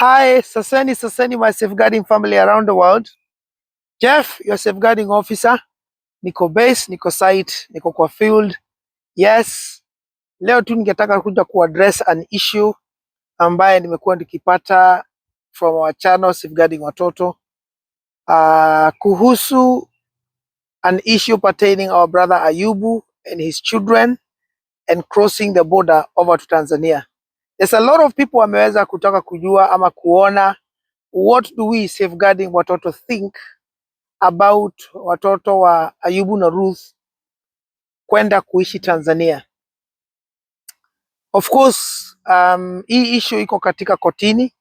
Hi, Saseni, my safeguarding family around the world. Jeff, your safeguarding officer. Niko base, niko site, niko kwa field. Yes, leo tu ningetaka kuja kuaddress an issue ambaye nimekuwa nikipata from our channel Safeguarding Watoto. Kuhusu an issue pertaining our brother Ayubu and his children and crossing the border over to Tanzania. There's a lot of people wameweza kutaka kujua ama kuona what do we Safeguarding Watoto think about watoto wa Ayubu na Ruth kwenda kuishi Tanzania. Of course, hii issue iko katika kotini,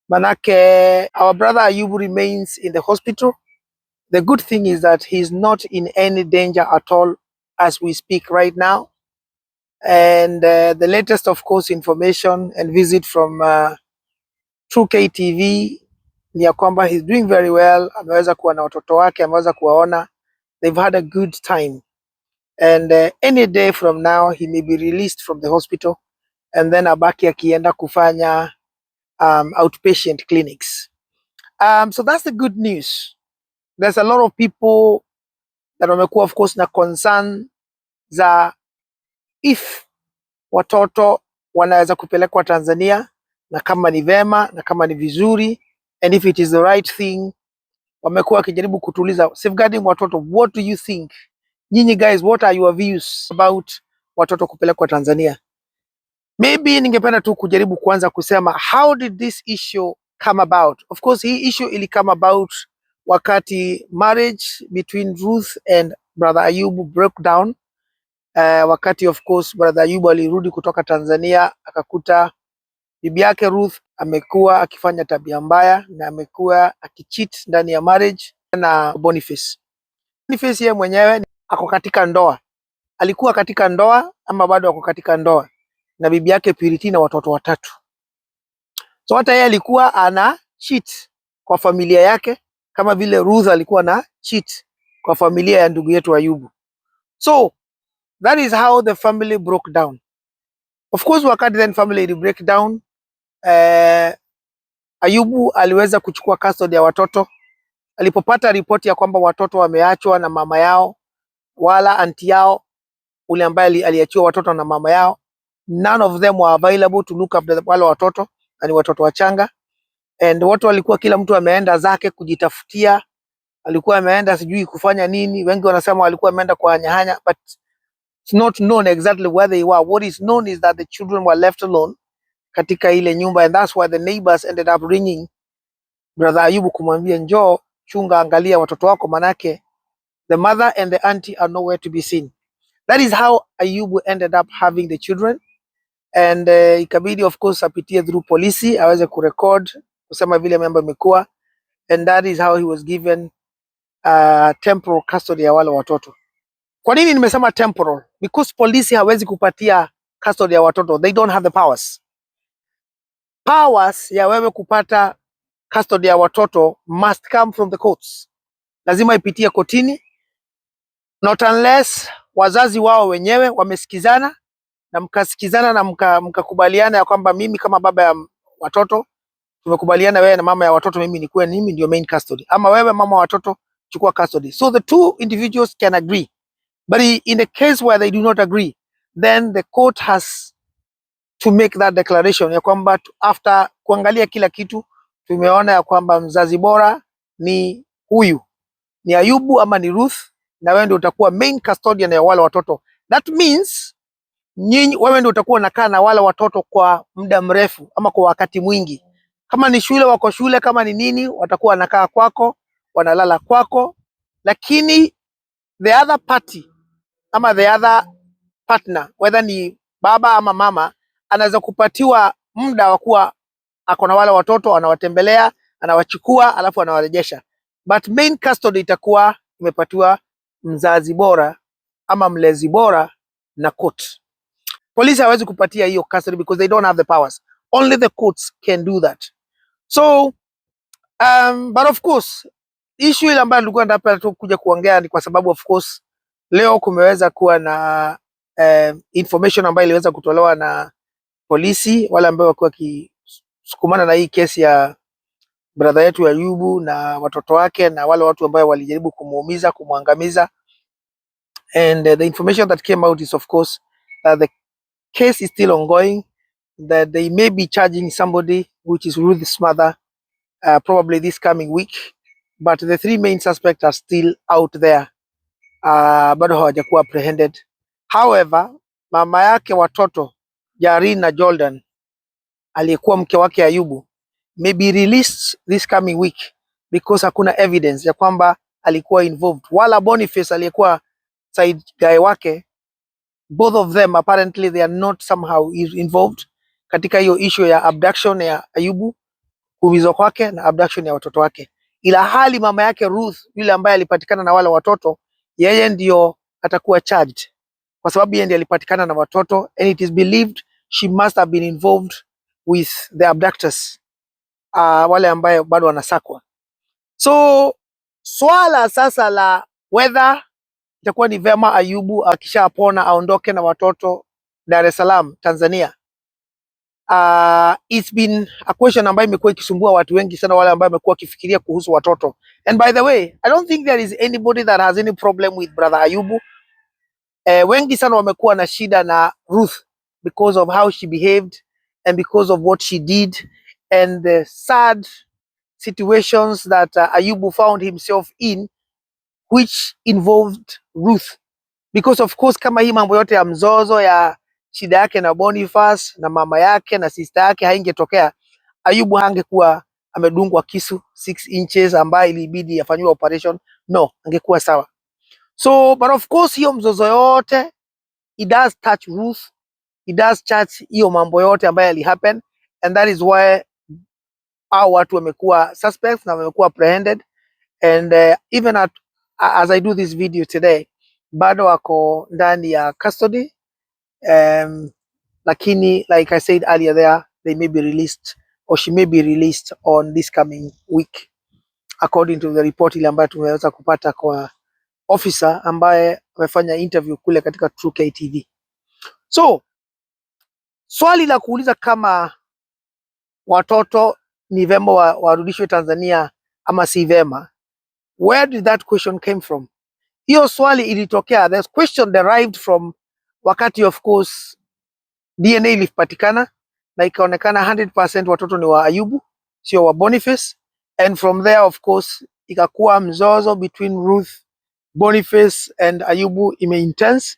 manake our brother Ayubu remains in the hospital. The good thing is that he's not in any danger at all as we speak right now. And the latest, of course, information and visit from TruekTV ni ya kwamba he's doing very well. Ameweza kuwa na watoto wake, ameweza kuwaona. They've had a good time. And any day from now, he may be released from the hospital and then abaki akienda kufanya outpatient clinics. So that's the good news. There's a lot of people that wamekuwa, of course, na concern za if watoto wanaweza kupelekwa Tanzania na kama ni vema na kama ni vizuri and if it is the right thing. Wamekuwa wakijaribu kutuliza Safeguarding Watoto, what do you think? Nyinyi guys, what are your views about watoto kupelekwa Tanzania? Maybe ningependa tu kujaribu kuanza kusema how did this issue come about? Of course, hii issue ili come about wakati marriage between Ruth and brother Ayubu broke down. Wakati of course brother Ayubu alirudi kutoka Tanzania akakuta bibi yake Ruth amekuwa akifanya tabia mbaya na amekuwa akicheat ndani ya marriage na Boniface. Boniface yeye mwenyewe ako katika ndoa. Alikuwa katika ndoa ama bado ako katika ndoa na bibi yake Purity na watoto watatu. So hata yeye alikuwa ana cheat kwa familia yake kama vile Ruth alikuwa na cheat kwa familia ya ndugu yetu Ayubu. So that is how the family broke down. Of course, wakati then family ili break down, Ayubu aliweza kuchukua custody ya watoto. Alipopata ripoti ya kwamba watoto wameachwa na mama yao wala anti yao ule ambaye aliachiwa watoto na mama yao, none of them were available to look after wale watoto, na ni watoto wachanga, and watu walikuwa kila mtu ameenda zake kujitafutia. Alikuwa ameenda sijui kufanya nini, wengi wanasema walikuwa ameenda kwa nyahanya, but it's not known exactly where they were. What is known is that the children were left alone katika ile nyumba, and that's why the neighbors ended up ringing brother Ayubu kumwambia njoo chunga, angalia watoto wako, manake the mother and the auntie are nowhere to be seen. That is how Ayubu ended up having the children, and ikabidi of course apitie through polisi aweze kurecord kusema vile mambo imekuwa, and that is how he was given temporal custody ya wale watoto. Kwa nini nimesema temporal? Because polisi hawezi kupatia custody ya watoto, they don't have the powers. Powers ya wewe kupata custody ya watoto must come from the courts. Lazima ipitie kotini, not unless wazazi wao wenyewe wamesikizana na mkasikizana na mkakubaliana ya kwamba mimi kama baba ya watoto tumekubaliana wewe na mama ya watoto mimi nikuwe mimi ndio main custody, ama wewe mama wa watoto chukua custody. So the two individuals can agree. But in the case where they do not agree, then the court has to make that declaration ya kwamba after kuangalia kila kitu tumeona ya kwamba mzazi bora ni huyu, ni Ayubu ama ni Ruth, na wewe ndio utakuwa main custodian ya wale watoto. That means wewe ndio utakuwa unakaa na wale watoto kwa muda mrefu ama kwa wakati mwingi. Kama ni shule wako shule, kama ni nini watakuwa wanakaa kwako, wanalala kwako, lakini the other party ama the other partner, whether ni baba ama mama, anaweza kupatiwa muda wa kuwa ako na wale watoto, anawatembelea, anawachukua, alafu anawarejesha. But main custody itakuwa imepatiwa mzazi bora ama mlezi bora na court. Polisi hawezi kupatia hiyo custody because they don't have the powers. Only the courts can do that. So, but of course, issue ile ambayo nilikuwa nataka tu kuja kuongea ni kwa sababu of course leo kumeweza kuwa na information ambayo iliweza kutolewa na polisi wale ambao walikuwa kusukumana na hii kesi ya brother yetu Ayubu na watoto wake na wale watu ambao walijaribu kumuumiza, kumwangamiza. And the information that came out is, of course, the case is still ongoing, that they may be charging somebody, which is Ruth's mother, probably this coming week. But the three main suspects are still out there. Bado hawajakuwa apprehended. However, mama yake watoto Jarin na Jordan, aliyekuwa mke wake Ayubu, may be released this coming week because hakuna evidence ya kwamba alikuwa involved. Wala Boniface aliyekuwa side guy wake, both of them apparently they are not somehow involved katika hiyo issue ya abduction ya Ayubu, kuumizwa kwake na abduction ya watoto wake. Ila hali mama yake Ruth, yule ambaye alipatikana na wale watoto, yeye ndio atakuwa charged kwa sababu yeye ndiye alipatikana na watoto, and it is believed she must have been involved with the abductors, wale ambaye bado wanasakwa. So swala sasa la whether itakuwa ni vema Ayubu akishapona aondoke na watoto Dar es Salaam, Tanzania, it's been a question ambayo imekuwa ikisumbua watu wengi sana, wale ambao wamekuwa wakifikiria kuhusu watoto. And by the way, I don't think there is anybody that has any problem with brother Ayubu. Wengi sana wamekuwa na shida na Ruth because of how she behaved and because of what she did and the sad situations that Ayubu found himself in, which involved Ruth. Because of course, kama hii mambo yote ya mzozo ya shida yake na Boniface na mama yake na sister yake haingetokea, Ayubu hangekuwa amedungwa kisu 6 inches ambaye ilibidi afanywe operation. No, angekuwa sawa. So, but of course, hiyo mzozo yote, it does touch Ruth, it does touch hiyo mambo yote ambaye ali happen, and that is why hao watu wamekuwa suspects na wamekuwa apprehended. And even as I do this video today, bado wako ndani ya custody. Lakini like I said earlier there, they may be released or she may be released on this coming week, according to the report ile ambayo tumeweza kupata kwa officer ambaye amefanya interview kule katika TruekTV. So swali la kuuliza kama watoto ni vema warudishwe Tanzania ama si vema, where did that question came from? Hiyo swali ilitokea, this question derived from wakati of course DNA ilipatikana na ikaonekana 100% watoto ni wa Ayubu, sio wa Boniface. And from there of course ikakuwa mzozo between Ruth, Boniface and Ayubu ime intense.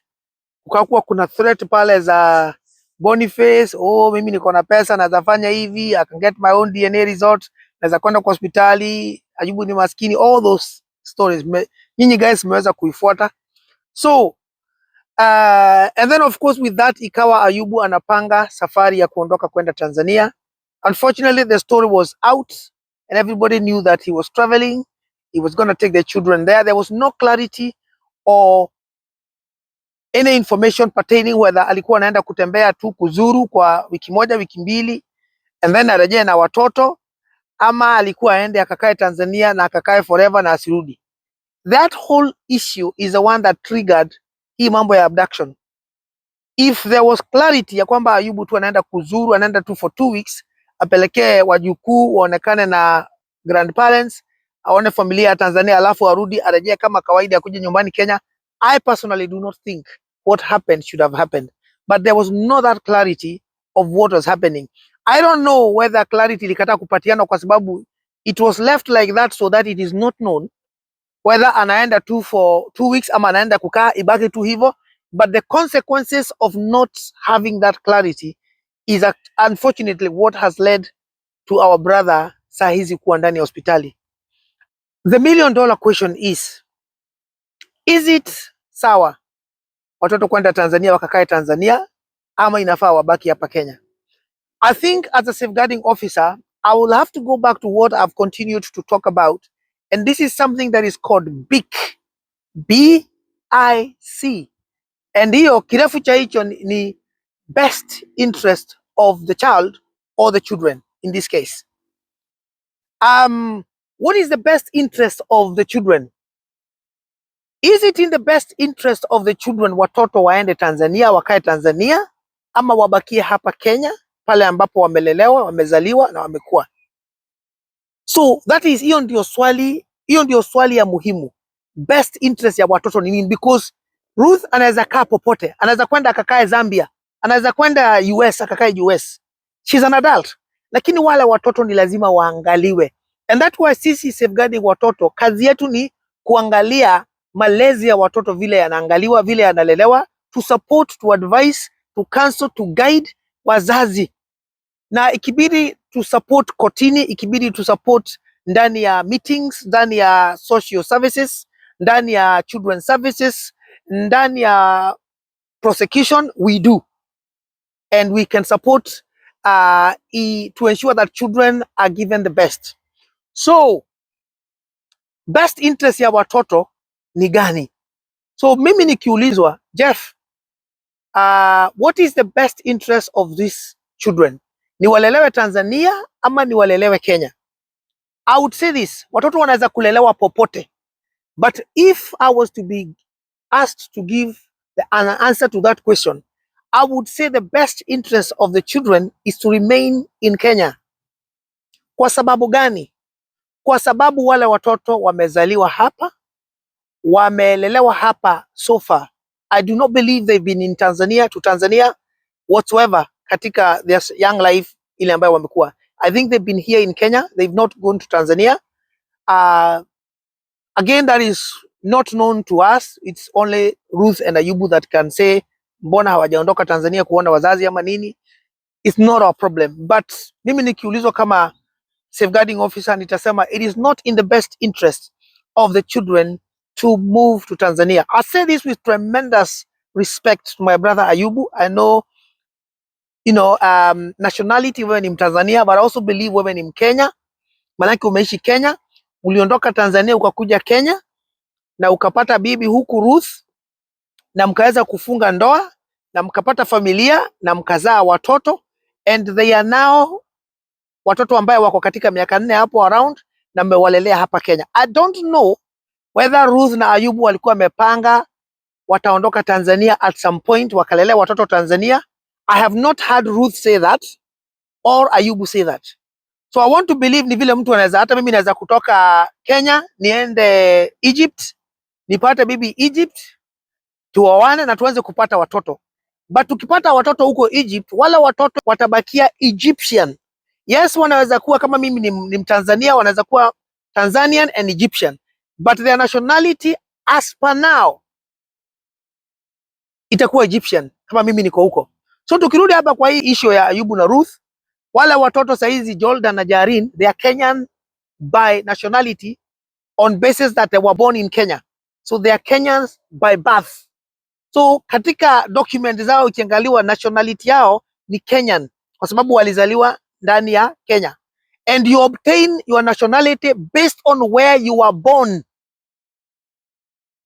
Kukakuwa kuna threat pale za Boniface, mimi niko na pesa naweza fanya hivi, I can get my own DNA result, naweza kwenda kwa hospitali, Ayubu ni maskini, all those stories nyinyi guys mmeweza kuifuata. So and then of course with that ikawa Ayubu anapanga safari ya kuondoka kwenda Tanzania. Unfortunately the story was out and everybody knew that he was traveling, he was going to take the children there. There was no clarity or any information pertaining whether alikuwa anaenda kutembea tu kuzuru kwa wiki moja wiki mbili and then arejee na watoto, ama alikuwa aende akakae Tanzania na akakae forever na asirudi. That whole issue is the one that triggered hii mambo ya abduction. If there was clarity ya kwamba Ayubu tu anaenda kuzuru, anaenda tu for 2 weeks, apelekee wajukuu waonekane na grandparents, aone familia ya Tanzania, alafu arudi arejee kama kawaida akuje nyumbani Kenya, I personally do not think what happened should have happened. But there was no that clarity of what was happening. I don't know whether clarity ilikata kupatiana kwa sababu it was left like that so that it is not known whether anaenda tu for 2 weeks ama anaenda kukaa ibaki tu hivyo. But the consequences of not having that clarity is unfortunately what has led to our brother saa hizi kuwa ndani ya hospitali. The $1 million question is it sawa watoto kwenda Tanzania wakakae Tanzania ama inafaa wabaki hapa Kenya? I think as a safeguarding officer, I will have to go back to what I've continued to talk about. And this is something that is called BIC. B-I-C. And hiyo kirefu cha hicho ni best interest of the child or the children in this case. What is the best interest of the children? Is it in the best interest of the children watoto waende Tanzania, wakae Tanzania, ama wabakie hapa Kenya? pale ambapo wamelelewa, wamezaliwa na wamekuwa. So that is, hiyo ndio swali ya muhimu. Best interest ya watoto ni nini? Because Ruth anaweza kaa popote, anaweza kwenda akakae Zambia, anaweza kwenda US akakae US. She's an adult. Lakini wale watoto ni lazima waangaliwe. And that's why sisi safeguarding watoto, kazi yetu ni kuangalia malezi ya watoto, vile yanaangaliwa, vile yanalelewa, to support, to advise, to counsel, to guide wazazi. Na ikibidi to support kotini, ikibidi to support ndani ya meetings, ndani ya social services, ndani ya children services, ndani ya prosecution, we do. And we can support to ensure that children are given the best. So, best interest ya watoto ni gani? So, mimi nikiulizwa, Jeff, what is the best interest of these children? Ni walelewe Tanzania ama ni walelewe Kenya? I would say this, watoto wanaweza kulelewa popote. But if I was to be asked to give an answer to that question, I would say the best interest of the children is to remain in Kenya. Kwa sababu gani? Kwa sababu wale watoto wamezaliwa hapa, wamelelewa hapa so far. I do not believe they've been in Tanzania whatsoever katika their young life ile ambayo wamekuwa. I think they've been here in Kenya. They've not gone to Tanzania. Again, that is not known to us. It's only Ruth and Ayubu that can say mbona hawajaondoka Tanzania kuona wazazi ama nini. It's not our problem. But mimi nikiulizwa kama safeguarding officer nitasema it is not in the best interest of the children to move to Tanzania. I say this with tremendous respect to my brother Ayubu. I know, nationality, wewe ni Mtanzania, but I also believe wewe ni Mkenya. Manake umeishi Kenya, uliondoka Tanzania ukakuja Kenya na ukapata bibi huku Ruth, na mkaweza kufunga ndoa na mkapata familia na mkazaa watoto, and they are now watoto ambao wako katika miaka 4 hapo around, na mmewalelea hapa Kenya. I don't know whether Ruth na Ayubu walikuwa wamepanga wataondoka Tanzania at some point wakalelea watoto Tanzania. I have not heard Ruth say that or Ayubu say that. So I want to believe ni vile mtu anaweza, hata mimi naweza kutoka Kenya niende Egypt, nipate bibi Egypt, tuoane na tuanze kupata watoto. But tukipata watoto huko Egypt, wale watoto watabakia Egyptian. Yes, wanaweza kuwa kama mimi ni Mtanzania, wanaweza kuwa Tanzanian and Egyptian, but their nationality as per now itakuwa Egyptian kama mimi niko huko. So tukirudi hapa kwa hii issue ya Ayubu na Ruth, wale watoto saizi Jordan na Jarin, they are Kenyan by nationality on basis that they were born in Kenya. So they are Kenyans by birth. So katika document zao ukiangaliwa nationality yao ni Kenyan kwa sababu walizaliwa ndani ya Kenya. And you obtain your nationality based on where you were born,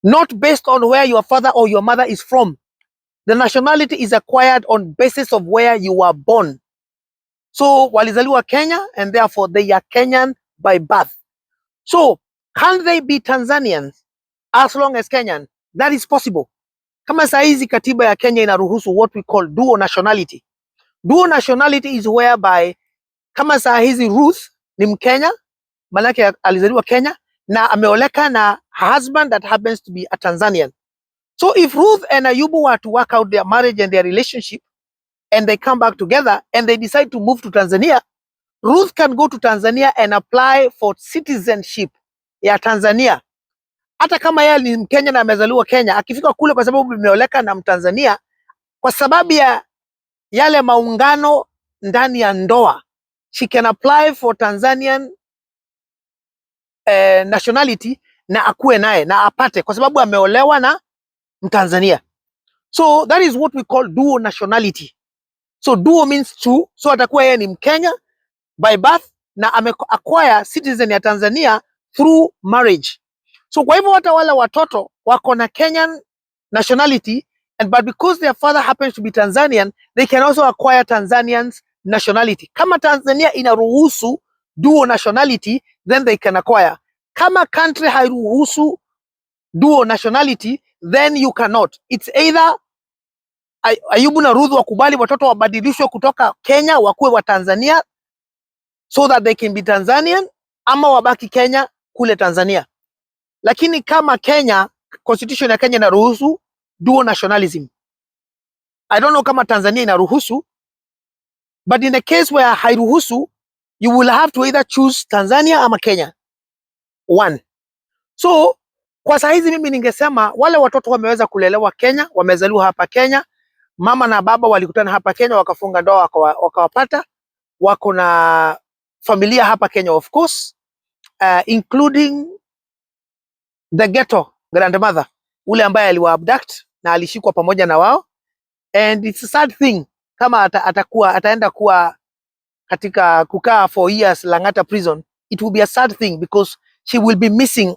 not based on where your father or your mother is from. The nationality is acquired on basis of where you were born. So walizaliwa Kenya and therefore they are Kenyan by birth. So can they be Tanzanians as long as Kenyan? That is possible. Kama saizi katiba ya Kenya inaruhusu what we call dual nationality. Dual nationality is whereby kama saa hizi Ruth ni Mkenya, manake alizaliwa Kenya na ameoleka na her husband that happens to be a Tanzanian. So if Ruth and Ayubu were to work out their marriage and their relationship and they come back together and they decide to move to Tanzania, Ruth can go to Tanzania and apply for citizenship ya Tanzania. Hata kama yeye ni Mkenya na amezaliwa Kenya, akifika kule kwa sababu ameoleka na Mtanzania, kwa sababu ya yale maungano ndani ya ndoa, she can apply for Tanzanian nationality na akuwe naye na apate kwa sababu ameolewa na Mtanzania. So that is what we call dual nationality. So dual means two. So atakuwa yeye ni Mkenya by birth na acquire citizen ya Tanzania through marriage. So kwa hivyo hata wale watoto wako na Kenyan nationality, but because their father happens to be Tanzanian, they can also acquire Tanzanian's nationality. Kama Tanzania inaruhusu dual nationality, then they can acquire. Kama country hairuhusu dual nationality, then you cannot. It's either Ayubu na Ruth wakubali watoto wabadilishwe kutoka Kenya wakuwe wa Tanzania so that they can be Tanzanian, ama wabaki Kenya kule Tanzania. Lakini kama Kenya, constitution ya Kenya inaruhusu dual nationalism. I don't know kama Tanzania inaruhusu, but in the case where hairuhusu, you will have to either choose Tanzania ama Kenya. One. So kwa saa hizi mimi ningesema wale watoto wameweza kulelewa Kenya, wamezaliwa hapa Kenya, mama na baba walikutana hapa Kenya, wakafunga ndoa, wakawapata, wako na familia hapa Kenya, of course, including the ghetto grandmother, ule ambaye aliwa abduct na alishikwa pamoja na wao, and it's a sad thing kama ataenda kuwa katika kukaa 4 years Lang'ata prison. It will be a sad thing because she will be missing,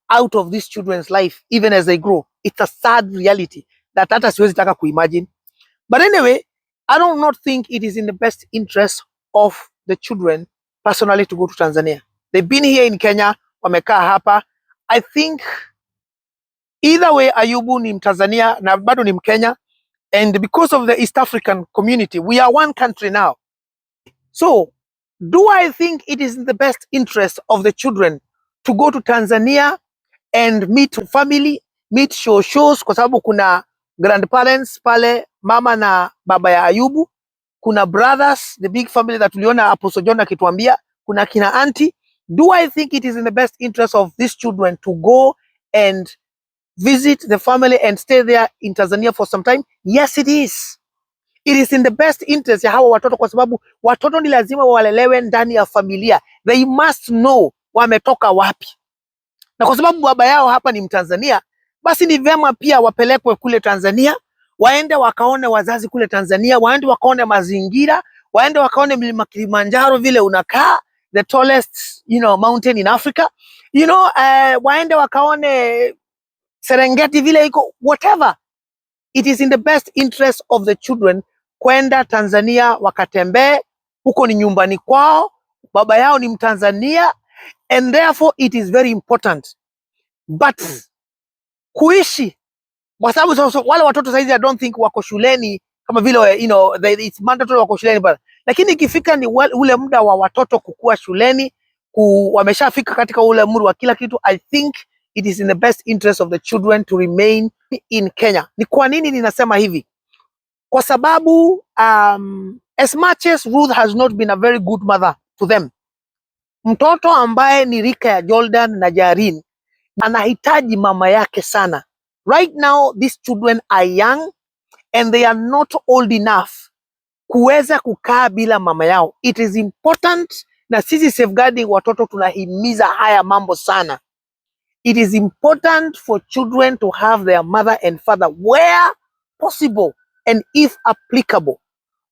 out of these children's life even as they grow. It's a sad reality that hata siwezi taka kuimagine. But anyway, I do not think it is in the best interest of the children personally to go to Tanzania. They've been here in Kenya, wamekaa hapa. I think either way, Ayubu ni Mtanzania na bado ni Mkenya, and because of the East African community, we are one country now. So, do I think it is in the best interest of the children to go to Tanzania and meet family, meet shows, kwa sababu kuna grandparents pale, mama na baba ya Ayubu, kuna brothers, the big family that tuliona Apostle John akituambia, kuna kina auntie. Do I think it is in the best interest of these children to go and visit the family and stay there in Tanzania for some time? Yes, it is. It is in the best interest ya hawa watoto, kwa sababu watoto ni lazima walelewe ndani ya familia. They must know wametoka wapi. Na kwa sababu baba yao hapa ni Mtanzania, basi ni vyema pia wapelekwe kule Tanzania, waende wakaone wazazi kule Tanzania, waende wakaone mazingira, waende wakaone mlima Kilimanjaro vile unakaa, the tallest, mountain in Africa. Waende wakaone Serengeti vile iko, whatever. It is in the best interest of the children kwenda Tanzania wakatembee, huko ni nyumbani kwao, baba yao ni Mtanzania, and therefore it is very important. But kuishi, kwa sababu wale watoto saizi I don't think wako shuleni kama vile it's mandatory wako shuleni bana, lakini ikifika ni ule muda wa watoto kukua shuleni, wameshafika katika ule umri wa kila kitu, I think it is in the best interest of the children to remain in Kenya. Ni kwa nini ninasema hivi? Kwa sababu as much as Ruth has not been a very good mother to them, mtoto ambaye ni rika ya Jordan na Jarin anahitaji mama yake sana. Right now these children are young and they are not old enough kuweza kukaa bila mama yao. It is important, na sisi safeguarding watoto tunahimiza haya mambo sana. It is important for children to have their mother and father where possible and if applicable,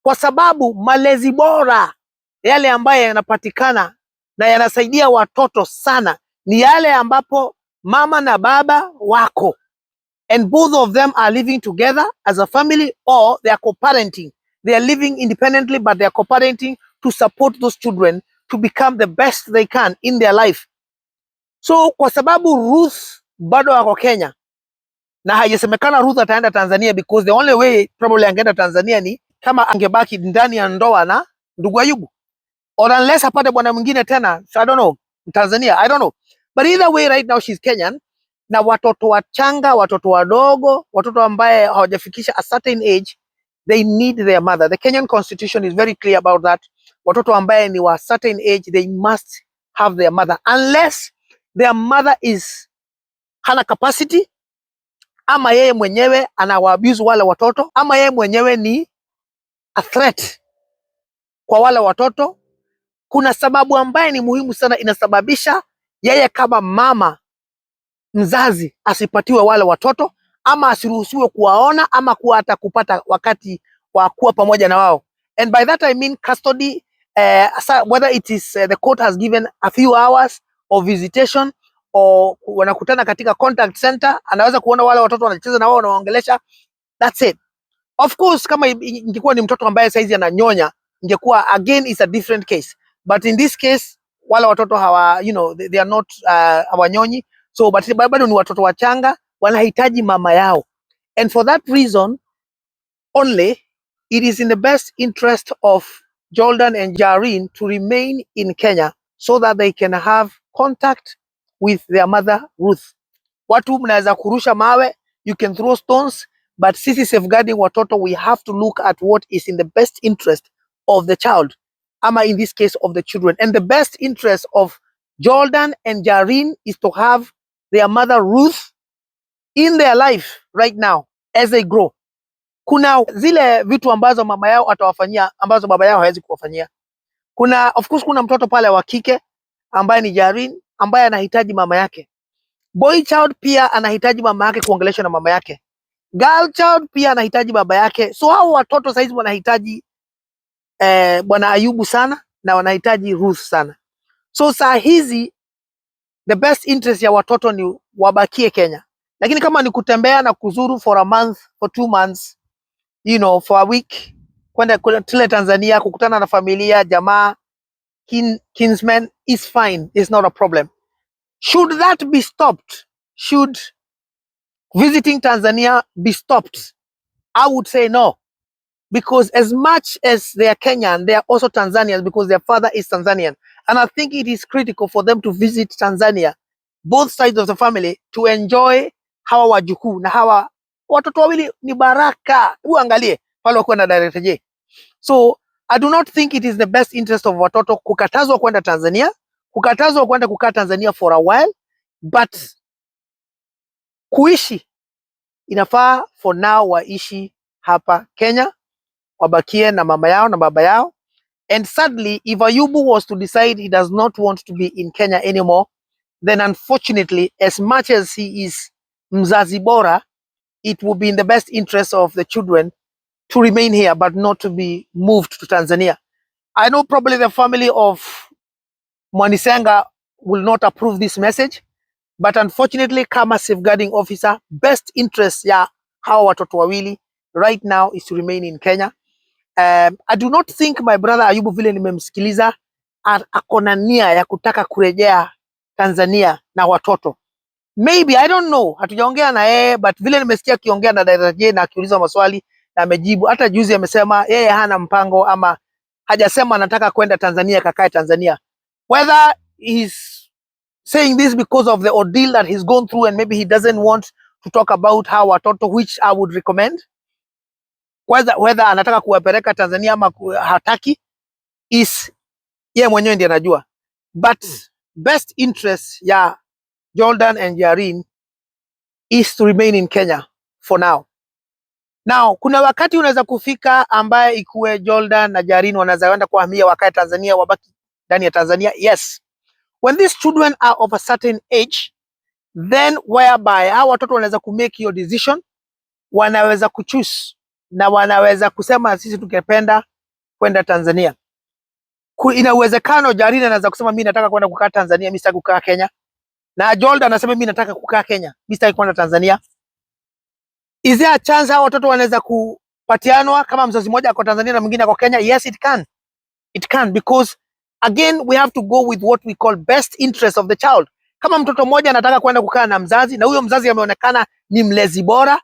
kwa sababu malezi bora yale ambayo yanapatikana na yanasaidia watoto sana ni yale ambapo mama na baba wako and both of them are living together as a family, or they are co-parenting. They are living independently but they are co-parenting to support those children to become the best they can in their life. So kwa sababu Ruth bado wako Kenya na haijasemekana Ruth ataenda Tanzania, because the only way probably angeenda Tanzania ni kama angebaki ndani ya ndoa na ndugu Ayubu, or unless apate bwana mwingine tena, so I don't know, Tanzania, I don't know. But either way right now she's Kenyan, na watoto wachanga, watoto wadogo, watoto ambaye hawajafikisha a certain age, they need their mother. The Kenyan constitution is very clear about that. Watoto ambaye ni wa certain age, they must have their mother, unless their mother hana capacity, ama yeye mwenyewe anawaabuse wale watoto, ama yeye mwenyewe ni a threat kwa wale watoto. Kuna sababu ambaye ni muhimu sana inasababisha yeye kama mama mzazi asipatiwe wale watoto, ama asiruhusiwe kuwaona, ama kuwa hata kupata wakati wa kuwa pamoja na wao. And by that I mean custody, whether it is the court has given a few hours of visitation, or wanakutana katika contact center, anaweza kuona wale watoto wanacheza na wao na waongelesha. That's it. Of course kama ingekuwa ni mtoto ambaye saizi ananyonya, ingekuwa again is a different case, but in this case wale watoto hawa, they are not hawanyonyi, so but bado ni watoto wachanga, wanahitaji mama yao, and for that reason only, it is in the best interest of Jordan and Jarin to remain in Kenya so that they can have contact with their mother Ruth. Watu mnaweza kurusha mawe, you can throw stones, but sisi safeguarding watoto, we have to look at what is in the best interest of the child, ama in this case of the children. And the best interest of Jordan and Jarin is to have their mother Ruth in their life right now as they grow. Kuna zile vitu ambazo mama yao atawafanyia ambazo baba yao hawezi kuwafanyia. Kuna of course, kuna mtoto pale wa kike ambaye ni Jarin ambaye anahitaji mama yake. Boy child pia anahitaji mama yake kuongeleshwa na mama yake. Girl child pia anahitaji baba yake. So hao watoto saizi wanahitaji bwana Ayubu sana na wanahitaji Ruth sana. So saa hizi the best interest ya watoto ni wabakie Kenya. Lakini kama ni kutembea na kuzuru for a month, for 2 months, you know, for a week, kwenda tule Tanzania kukutana na familia, jamaa, kinsmen is fine, it's not a problem. Should that be stopped? Should visiting Tanzania be stopped? I would say no. Because as much as they are Kenyan, they are also Tanzanians because their father is Tanzanian. And I think it is critical for them to visit Tanzania, both sides of the family, to enjoy hawa wajukuu na hawa watoto wawili ni baraka. Uangalie pale wako na Director J. So I do not think it is the best interest of watoto kukatazwa kwenda Tanzania, kukatazwa kwenda kukaa Tanzania for a while, but kuishi inafaa for now waishi hapa Kenya, wabakie na mama yao na baba yao. And sadly, if Ayubu was to decide he does not want to be in Kenya anymore, then unfortunately, as much as he is mzazi bora, it will be in the best interest of the children to remain here, but not to be moved to Tanzania. I know probably the family of Mwanisenga will not approve this message, but unfortunately, kama safeguarding officer, best interest ya hawa watoto wawili right now is to remain in Kenya. I do not think my brother Ayubu vile nimemsikiliza akona nia ya kutaka kurejea Tanzania na watoto. Maybe, I don't know, hatujaongea na yeye, but vile nimesikia akiongea na Director J na akiuliza maswali na amejibu. Hata juzi amesema yeye hana mpango ama hajasema anataka kwenda Tanzania kakae Tanzania. Whether he's saying this because of the ordeal that he's gone through and maybe he doesn't want to talk about how watoto, which I would recommend, whether anataka kuwapeleka Tanzania ama hataki, is yeye mwenyewe ndiye anajua. But best interest ya Jordan and Jarin is to remain in Kenya for now. Now, kuna wakati unaweza kufika ambaye ikuwe Jordan na Jarin wanaweza kwenda kuhamia wakae Tanzania, wabaki ndani ya Tanzania. Yes. When these children are of a certain age, then whereby hao watoto wanaweza kumake your decision, wanaweza kuchoose na wanaweza kusema sisi tungependa kwenda Tanzania. Ina uwezekano Jarin anaweza kusema mimi nataka kwenda kukaa Tanzania, mimi sitaki kukaa Kenya. Na Jordan anasema mimi nataka kukaa Kenya, mimi sitaki kwenda Tanzania. Is there a chance hao watoto wanaweza kupatianwa kama mzazi mmoja ako Tanzania na mwingine ako Kenya? Yes, it can. It can, because again we have to go with what we call best interest of the child. Kama mtoto mmoja anataka kwenda kukaa na mzazi na huyo mzazi ameonekana ni mlezi bora,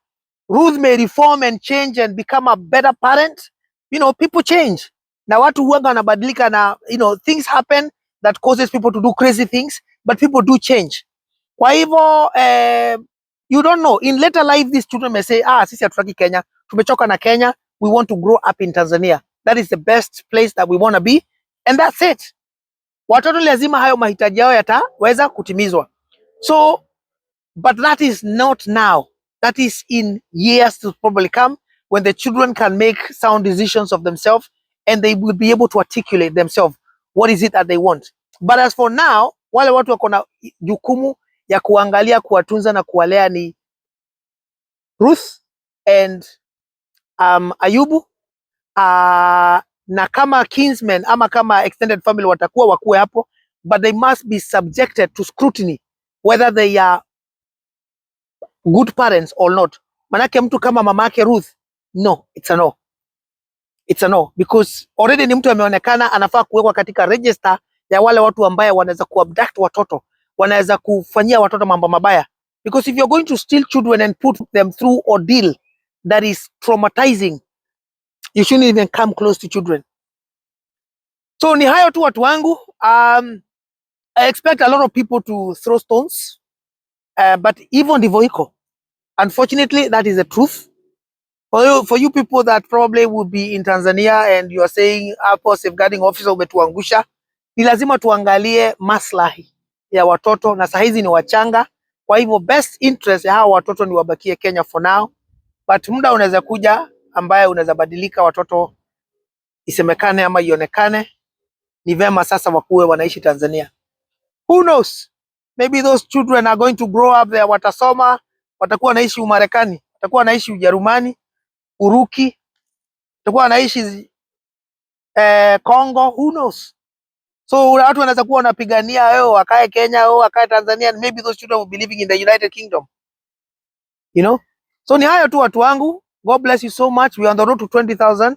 Ruth may reform and change and become a better parent. You know, people change. Na watu huanga wanabadilika na, you know, things happen that causes people to do crazy things, but people do change. Kwa hivyo, you don't know, in later life these children may say, sisi hatutaki Kenya, tumechoka na Kenya, we want to grow up in Tanzania. That is the best place that we want to be, and that's it. Watoto lazima hayo mahitaji yao yataweza kutimizwa. So, but that is not now. That is in years to probably come, when the children can make sound decisions of themselves and they will be able to articulate themselves what is it that they want. But as for now, wale watu wako na jukumu ya kuangalia, kuwatunza na kuwalea ni Ruth and Ayubu. Na kama kinsmen ama kama extended family watakuwa wakuwe hapo, but they must be subjected to scrutiny whether they are good parents or not. Manake mtu kama mamake Ruth, no, it's a no. It's a no, because already ni mtu ameonekana anafaa kuwekwa katika register ya wale watu ambaye wanaweza kuabduct watoto, wanaweza kufanyia watoto mambo mabaya. Because if you're going to steal children and put them through ordeal that is traumatizing You shouldn't even come close to children. So ni hayo tu watu wangu. I expect a lot of people to throw stones, but even ndivyo iko. Unfortunately, that is the truth. For you people that probably would be in Tanzania and you are saying hapo safeguarding officer umetuangusha, ni lazima tuangalie maslahi ya watoto, na saa hizi ni wachanga. Kwa hivyo best interest ya hawa watoto ni wabakie Kenya for now, but muda unaweza kuja ambaye unaweza badilika, watoto isemekane ama ionekane ni vema sasa wakuwe wanaishi Tanzania. Who knows? Maybe those children are going to grow up there, watasoma, watakuwa wanaishi Umarekani, watakuwa wanaishi Ujerumani, Uruki, watakuwa wanaishi Congo, who knows? So watu wanaweza kuwa wanapigania wakae Kenya au wakae Tanzania, and maybe those children will be living in the United Kingdom. You know? So ni hayo tu watu wangu. God bless you so much. We are on the road to 20,000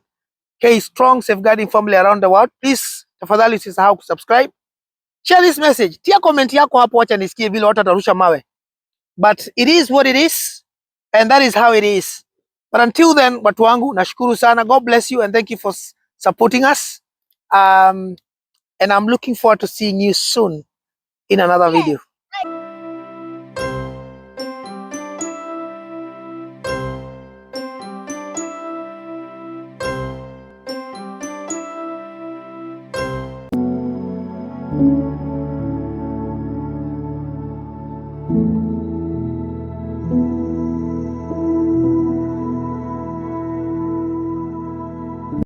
strong safeguarding family around the world. Please, tafadhali usisahau kusubscribe. Share this message. Tia comment yako hapo, acha nisikie vile watu watarusha mawe. But it is what it is, and that is how it is. But until then, watu wangu, nashukuru sana. God bless you and thank you for supporting us. And I'm looking forward to seeing you soon in another video.